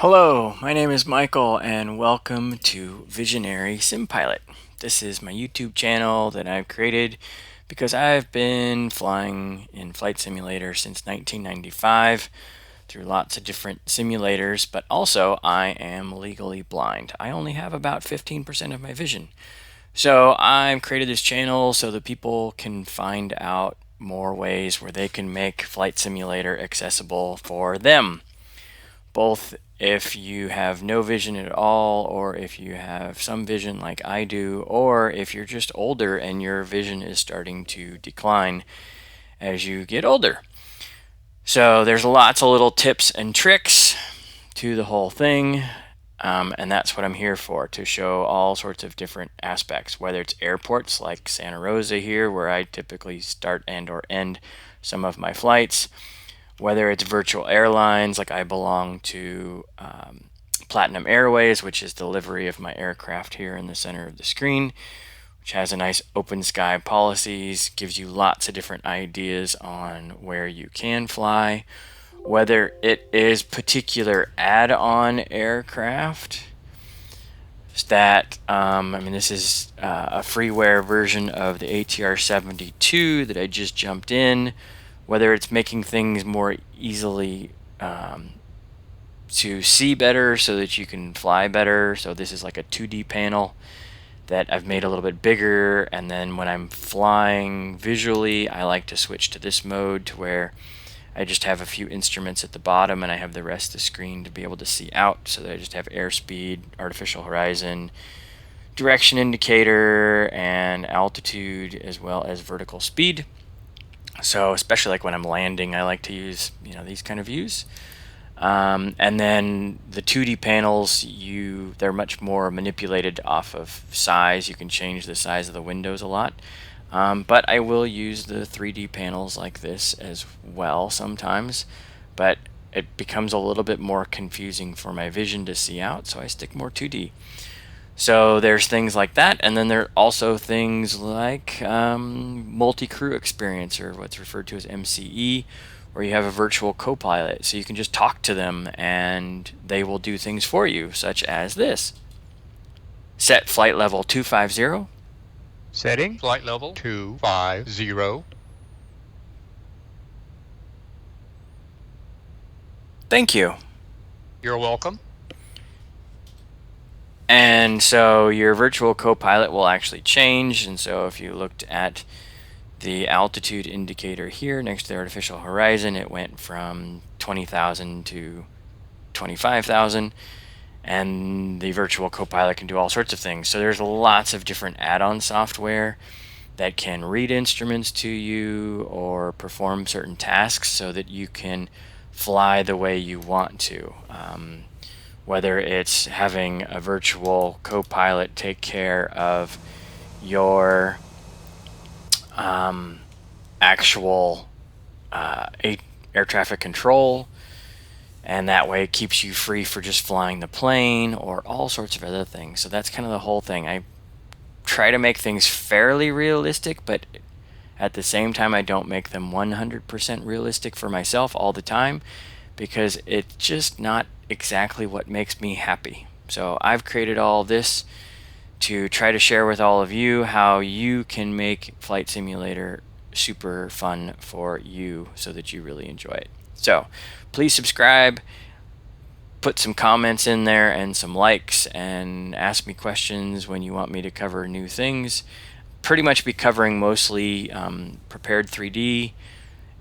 Hello, my name is Michael and welcome to Visionary SimPilot. This is my YouTube channel that I've created because I've been flying in Flight Simulator since 1995 through lots of different simulators, but also I am legally blind. I only have about 15% of my vision. So I've created this channel so that people can find out more ways where they can make Flight Simulator accessible for them, both if you have no vision at all, or if you have some vision like I do, or if you're just older and your vision is starting to decline as you get older. So there's lots of little tips and tricks to the whole thing, and that's what I'm here for, to show all sorts of different aspects, whether it's airports like Santa Rosa here, where I typically start and or end some of my flights, whether it's virtual airlines, like I belong to Platinum Airways, which is the livery of my aircraft here in the center of the screen, which has a nice open sky policies, gives you lots of different ideas on where you can fly, whether it is particular add-on aircraft that, this is a freeware version of the ATR 72 that I just jumped in, whether it's making things more easily to see better so that you can fly better. So this is like a 2D panel that I've made a little bit bigger, and then when I'm flying visually, I like to switch to this mode to where I just have a few instruments at the bottom and I have the rest of the screen to be able to see out, so that I just have airspeed, artificial horizon, direction indicator, and altitude, as well as vertical speed. So especially like when I'm landing, I like to use these kind of views. And then the 2D panels, they're much more manipulated off of size. You can change the size of the windows a lot. But I will use the 3D panels like this as well sometimes. But it becomes a little bit more confusing for my vision to see out, so I stick more 2D. So there's things like that, and then there are also things like multi-crew experience, or what's referred to as MCE, where you have a virtual co-pilot, so you can just talk to them and they will do things for you, such as this. Set flight level 250. Setting flight level 250. Thank you. You're welcome. And so your virtual co-pilot will actually change, and so if you looked at the altitude indicator here next to the artificial horizon, it went from 20,000 to 25,000, and the virtual co-pilot can do all sorts of things. So there's lots of different add-on software that can read instruments to you or perform certain tasks so that you can fly the way you want to. Whether it's having a virtual co-pilot take care of your actual air traffic control, and that way it keeps you free for just flying the plane, or all sorts of other things. So that's kind of the whole thing. I try to make things fairly realistic, but at the same time I don't make them 100% realistic for myself all the time, because it's just not exactly what makes me happy. So I've created all this to try to share with all of you how you can make Flight Simulator super fun for you so that you really enjoy it. So please subscribe, put some comments in there and some likes, and ask me questions when you want me to cover new things. Pretty much be covering mostly Prepared 3D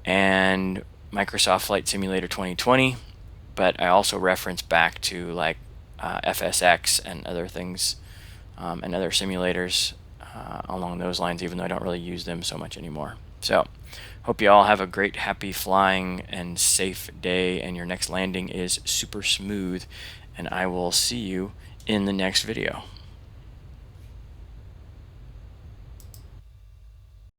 and Microsoft Flight Simulator 2020, but I also reference back to like FSX and other things, and other simulators along those lines, even though I don't really use them so much anymore. So hope you all have a great, happy flying and safe day, and your next landing is super smooth, and I will see you in the next video.